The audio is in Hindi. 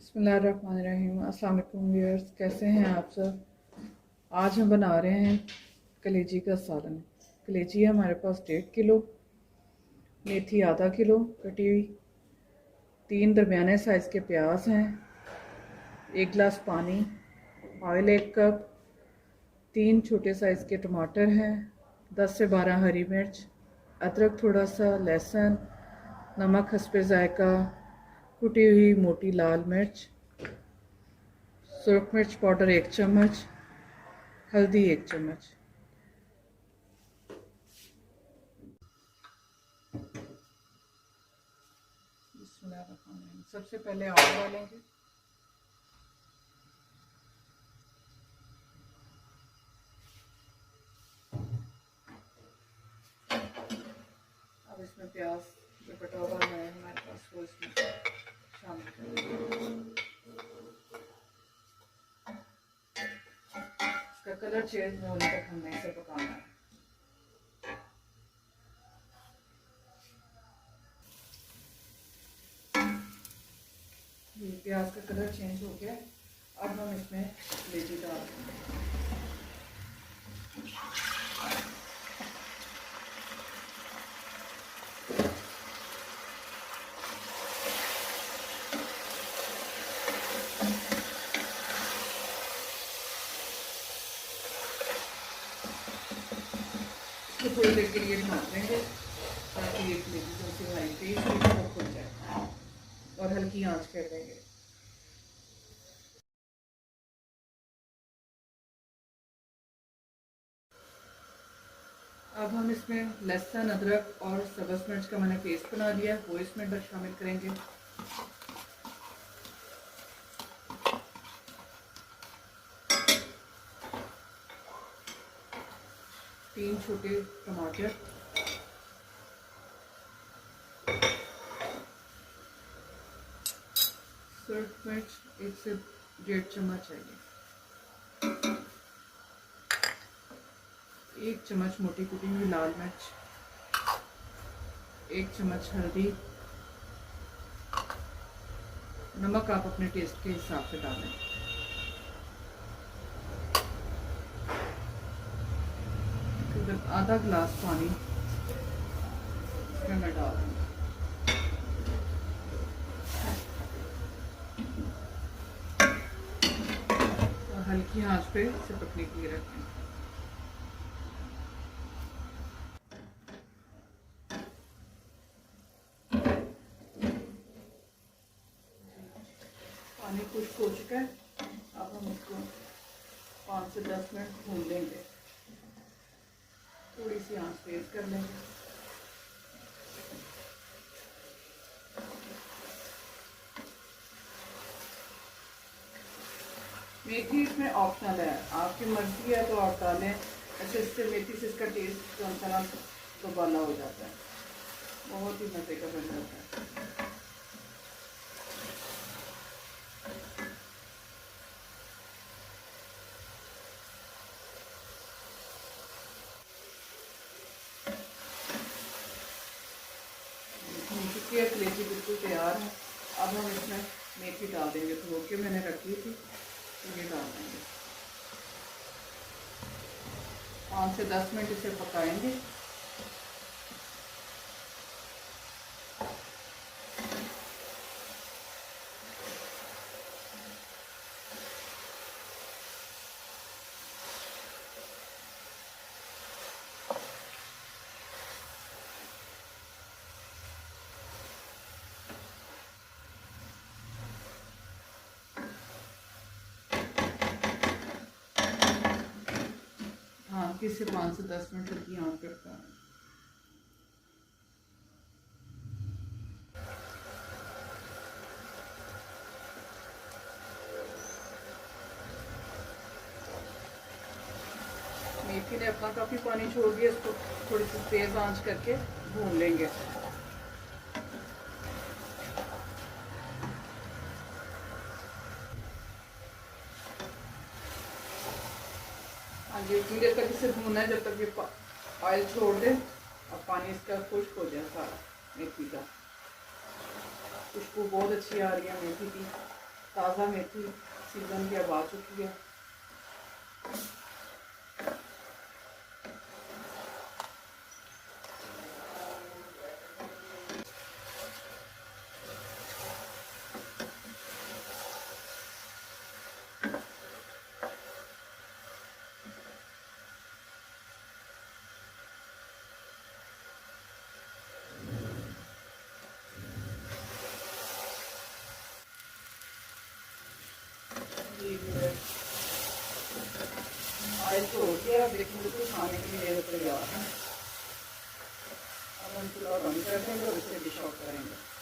बिस्मिल्लाहिर्रहमानिर्रहीम। अस्सलाम वालेकुम व्यूअर्स, कैसे हैं आप सब। आज हम बना रहे हैं कलेजी का सालन। कलेजी है हमारे पास 1.5 किलो, मेथी आधा किलो कटी हुई, 3 दरमियाने साइज़ के प्याज हैं, 1 गिलास पानी, ऑयल 1 कप, 3 छोटे साइज़ के टमाटर हैं, 10 से 12 हरी मिर्च, अदरक थोड़ा सा, लहसुन, नमक हस्बे जायका, कुटी हुई मोटी लाल मिर्च, सुरख मिर्च पाउडर 1 चम्मच, हल्दी 1 चम्मच। सबसे पहले आग डालेंगे। अब इसमें प्याज जो कटा हुआ है हमारे पास वो इसमें शामिल करेंगे। इसका कलर चेंज होने तक हमें इसे पकाना है। ये प्याज का कलर चेंज हो गया। अब हम इसमें कलेजी डाल देंगे। इसको थोड़ी देर के लिए ढक देंगे ताकि ये कलेजी जो सी हमारी पेस्ट वो खुल जाए, और हल्की आंच कर देंगे। अब हम इसमें लहसुन, अदरक और सब्ज़ मिर्च का मैंने पेस्ट बना लिया है, वो इसमें शामिल करेंगे। तीन छोटे टमाटर, सुरख मिर्च 1 से 1.5 चम्मच चाहिए, 1 चम्मच मोटी कुटी हुई लाल मिर्च, 1 चम्मच हल्दी, नमक आप अपने टेस्ट के हिसाब से डालें। आधा गिलास पानी इसमें मैं डाल दूँगी और हल्की आंच पे इसे पकने के लिए रखें। पानी खुश्क हो चुका है। अब हम इसको 5 से 10 मिनट भून लेंगे। थोड़ी सी आंच तेज कर लेंगे। मेथी इसमें ऑप्शनल है, आपकी मर्जी है तो आप डालें। ऐसे इससे मेथी से इसका टेस्ट जो है ना दोबाला हो जाता है, बहुत ही मज़े का बन जाता है। चुकी है कलेजी बिल्कुल तैयार है। अब हम इसमें मेथी डाल देंगे, धो के मैंने रखी थी, तो ये डाल देंगे। 5 से 10 मिनट इसे पकाएंगे। हाँ, किस से 5 से 10 मिनट तक की आंच पे पकाएं। मेथी ने अपना काफ़ी पानी छोड़ दिया, इसको थोड़ी सी तेज़ आंच करके भून लेंगे। हाँ जी, इतनी देर तक इसे भूनना है जब तक ये ऑयल छोड़ दे और पानी इसका खुश्क हो जाए सारा। मेथी का खुशबू बहुत अच्छी आ रही है मेथी की। ताज़ा मेथी सीज़न की अब आ चुकी है। ऑयल तो हो गया, अब देखिए बिल्कुल खाने के लिए तैयार है। अब हम चूल्हा बंद कर देंगे और इसे डिश आउट करेंगे।